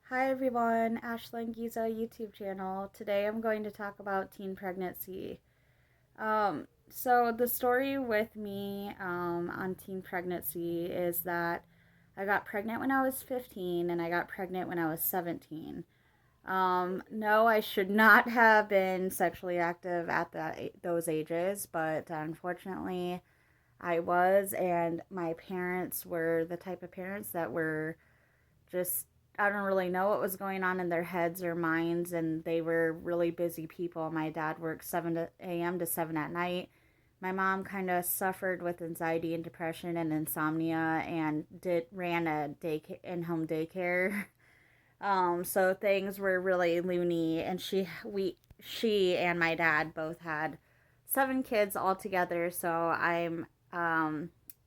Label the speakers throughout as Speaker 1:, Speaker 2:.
Speaker 1: Hi everyone, Ashlyn Giza YouTube channel. Today I'm going to talk about teen pregnancy. So the story with me on teen pregnancy is that I got pregnant when I was 15 and I got pregnant when I was 17. No, I should not have been sexually active at those ages, but unfortunately I was, and my parents were the type of parents that were just, I don't really know what was going on in their heads or minds, and they were really busy people. My dad worked 7 a.m. to 7 at night. My mom kind of suffered with anxiety and depression and insomnia, and did ran a day in home daycare. So things were really loony, and she and my dad both had 7 kids altogether. So I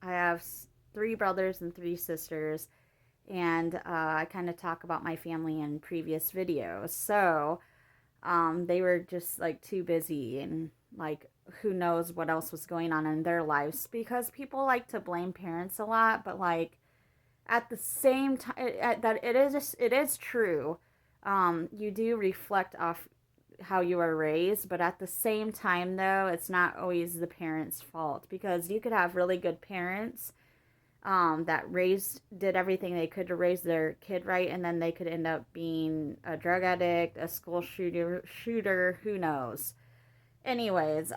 Speaker 1: have 3 brothers and 3 sisters, and I kind of talk about my family in previous videos. So they were just like too busy, and like who knows what else was going on in their lives, because people like to blame parents a lot, but like at the same time, that it is true. You do reflect off how you were raised, but at the same time, though, it's not always the parents' fault, because you could have really good parents that did everything they could to raise their kid right, and then they could end up being a drug addict, a school shooter, who knows. Anyways,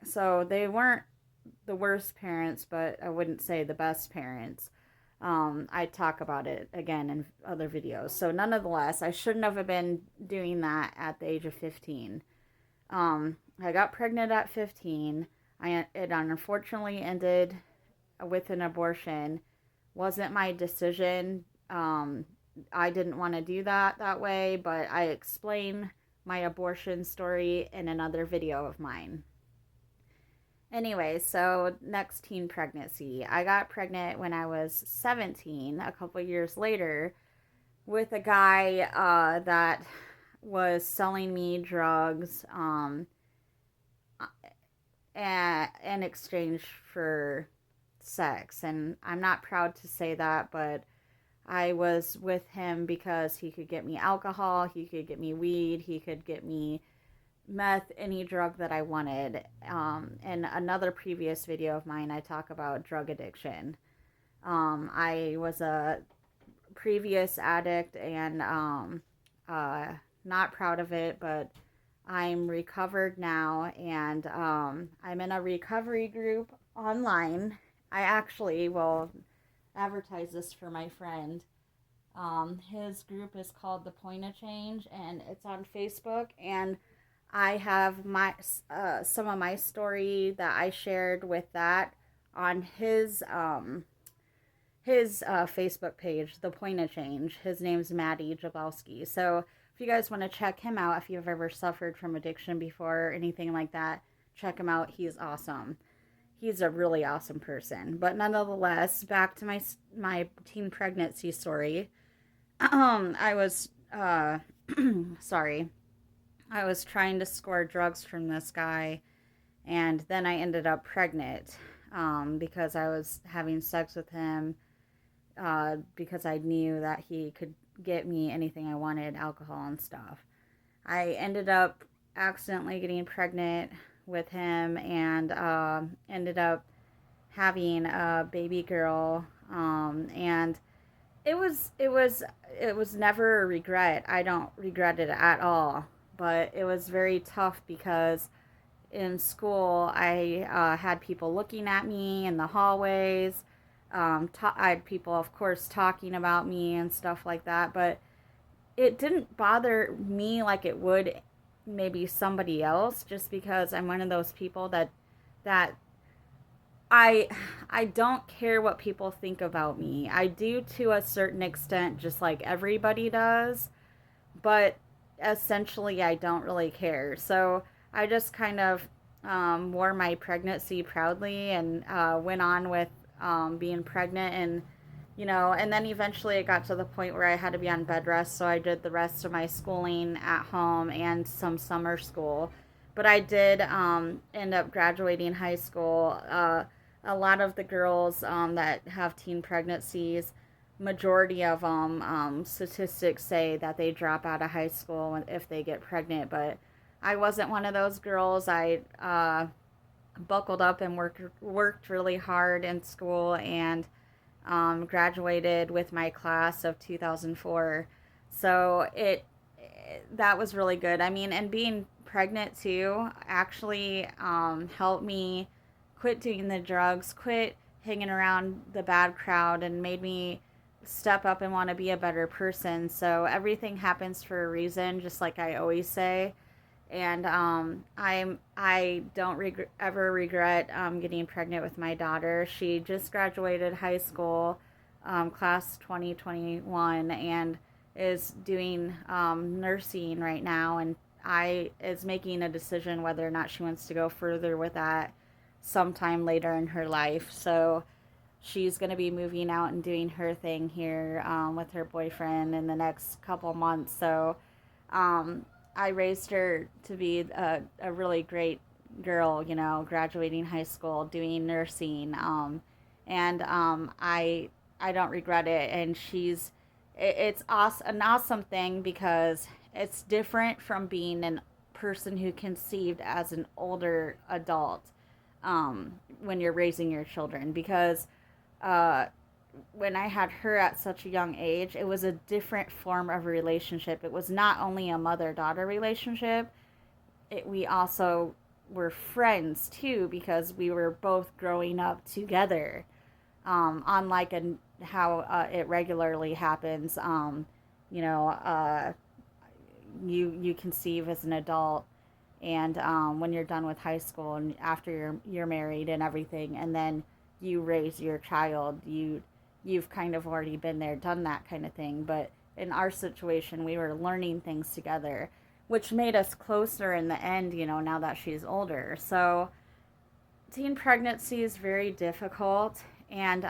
Speaker 1: so they weren't the worst parents, but I wouldn't say the best parents. I talk about it again in other videos. So nonetheless, I shouldn't have been doing that at the age of 15. I got pregnant at 15. It unfortunately ended with an abortion. Wasn't my decision. I didn't want to do that way, but I explain my abortion story in another video of mine. Anyway, so next teen pregnancy. I got pregnant when I was 17, a couple years later, with a guy that was selling me drugs in exchange for sex. And I'm not proud to say that, but I was with him because he could get me alcohol, he could get me weed, he could get me meth, any drug that I wanted. In another previous video of mine, I talk about drug addiction. I was a previous addict, and uh, not proud of it, but I'm recovered now, and I'm in a recovery group online. I actually will advertise this for my friend. His group is called The Point of Change, and it's on Facebook. And I have my some of my story that I shared with that on his Facebook page, The Point of Change. His name's Maddie Jablowski. So if you guys want to check him out, if you've ever suffered from addiction before or anything like that, check him out. He's awesome. He's a really awesome person. But nonetheless, back to my teen pregnancy story. I was sorry. I was trying to score drugs from this guy, and then I ended up pregnant because I was having sex with him because I knew that he could get me anything I wanted, alcohol and stuff. I ended up accidentally getting pregnant with him, and ended up having a baby girl. And it was never a regret. I don't regret it at all. But it was very tough because in school I had people looking at me in the hallways. I had people, of course, talking about me and stuff like that. But it didn't bother me like it would maybe somebody else, just because I'm one of those people that I I don't care what people think about me. I do to a certain extent, just like everybody does, but essentially I don't really care. So I just kind of wore my pregnancy proudly, and went on with being pregnant. And and then eventually it got to the point where I had to be on bed rest, so I did the rest of my schooling at home and some summer school. But I did end up graduating high school. A lot of the girls that have teen pregnancies, majority of them, statistics say that they drop out of high school if they get pregnant, but I wasn't one of those girls. I buckled up and worked really hard in school, and graduated with my class of 2004. So that was really good. I mean, and being pregnant too actually helped me quit doing the drugs, quit hanging around the bad crowd, and made me step up and want to be a better person. So everything happens for a reason, just like I always say. And I don't ever regret getting pregnant with my daughter. She just graduated high school, class 2021, and is doing nursing right now. And I is making a decision whether or not she wants to go further with that sometime later in her life. So she's going to be moving out and doing her thing here with her boyfriend in the next couple months. So um, I raised her to be a really great girl, you know, graduating high school, doing nursing, and I don't regret it. And it's awesome, an awesome thing, because it's different from being a person who conceived as an older adult when you're raising your children, because uh, when I had her at such a young age, it was a different form of relationship. It was not only a mother daughter relationship, we also were friends too, because we were both growing up together. Unlike how it regularly happens, you know, you conceive as an adult, and when you're done with high school and after you're married and everything, and then you raise your child, you've kind of already been there, done that kind of thing. But in our situation, we were learning things together, which made us closer in the end, you know, now that she's older. So teen pregnancy is very difficult. And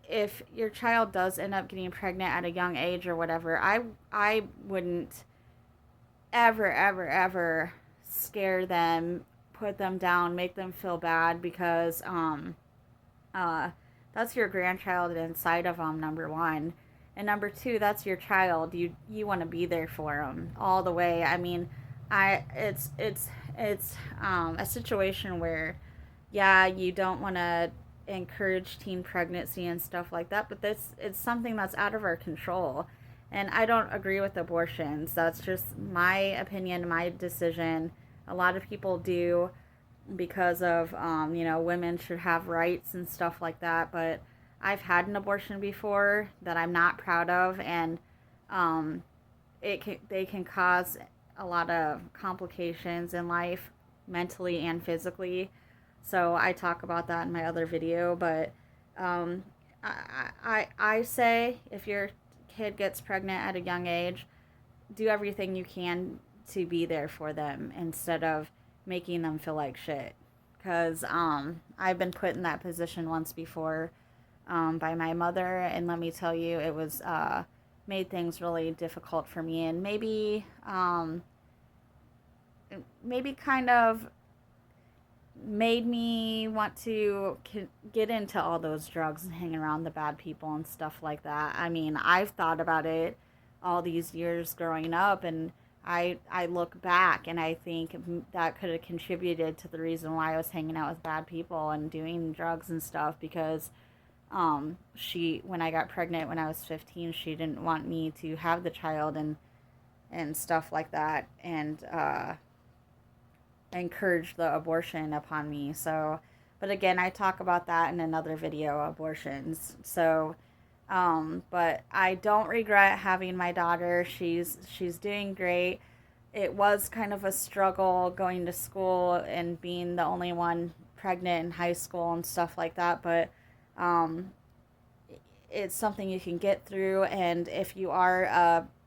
Speaker 1: if your child does end up getting pregnant at a young age or whatever, I wouldn't ever scare them, put them down, make them feel bad, because uh, that's your grandchild inside of them, number one. And number two, that's your child. You want to be there for them all the way. I mean, it's a situation where, yeah, you don't want to encourage teen pregnancy and stuff like that, but this it's something that's out of our control. And I don't agree with abortions. That's just my opinion, my decision. A lot of people do, because of you know, women should have rights and stuff like that. But I've had an abortion before that I'm not proud of, and um, they can cause a lot of complications in life, mentally and physically. So I talk about that in my other video. But um, I say, if your kid gets pregnant at a young age, do everything you can to be there for them instead of making them feel like shit. Because I've been put in that position once before, by my mother, and let me tell you, it was made things really difficult for me, and maybe kind of made me want to get into all those drugs and hang around the bad people and stuff like that. I mean, I've thought about it all these years growing up, and I look back and I think that could have contributed to the reason why I was hanging out with bad people and doing drugs and stuff, because she when I got pregnant when I was 15, she didn't want me to have the child, and stuff like that, and encourage the abortion upon me. So, but again, I talk about that in another video, abortions. So, but I don't regret having my daughter. She's doing great. It was kind of a struggle going to school and being the only one pregnant in high school and stuff like that, but um, it's something you can get through. And if you are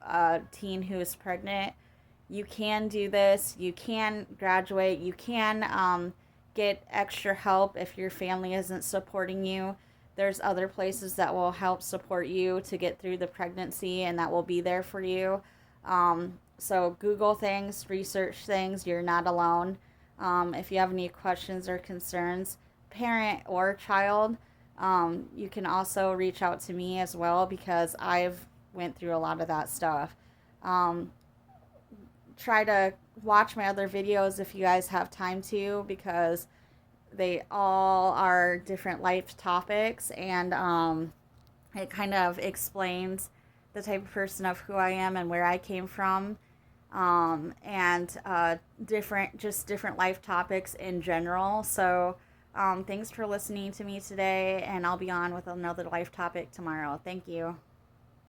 Speaker 1: a teen who is pregnant, you can do this. You can graduate. You can get extra help if your family isn't supporting you. There's other places that will help support you to get through the pregnancy and that will be there for you. So Google things, research things. You're not alone. If you have any questions or concerns, parent or child, You can also reach out to me as well because I've went through a lot of that stuff. Um, Try to watch my other videos if you guys have time to, because they all are different life topics, and it kind of explains the type of person of who I am and where I came from, and different life topics in general. So thanks for listening to me today, and I'll be on with another life topic tomorrow. Thank you.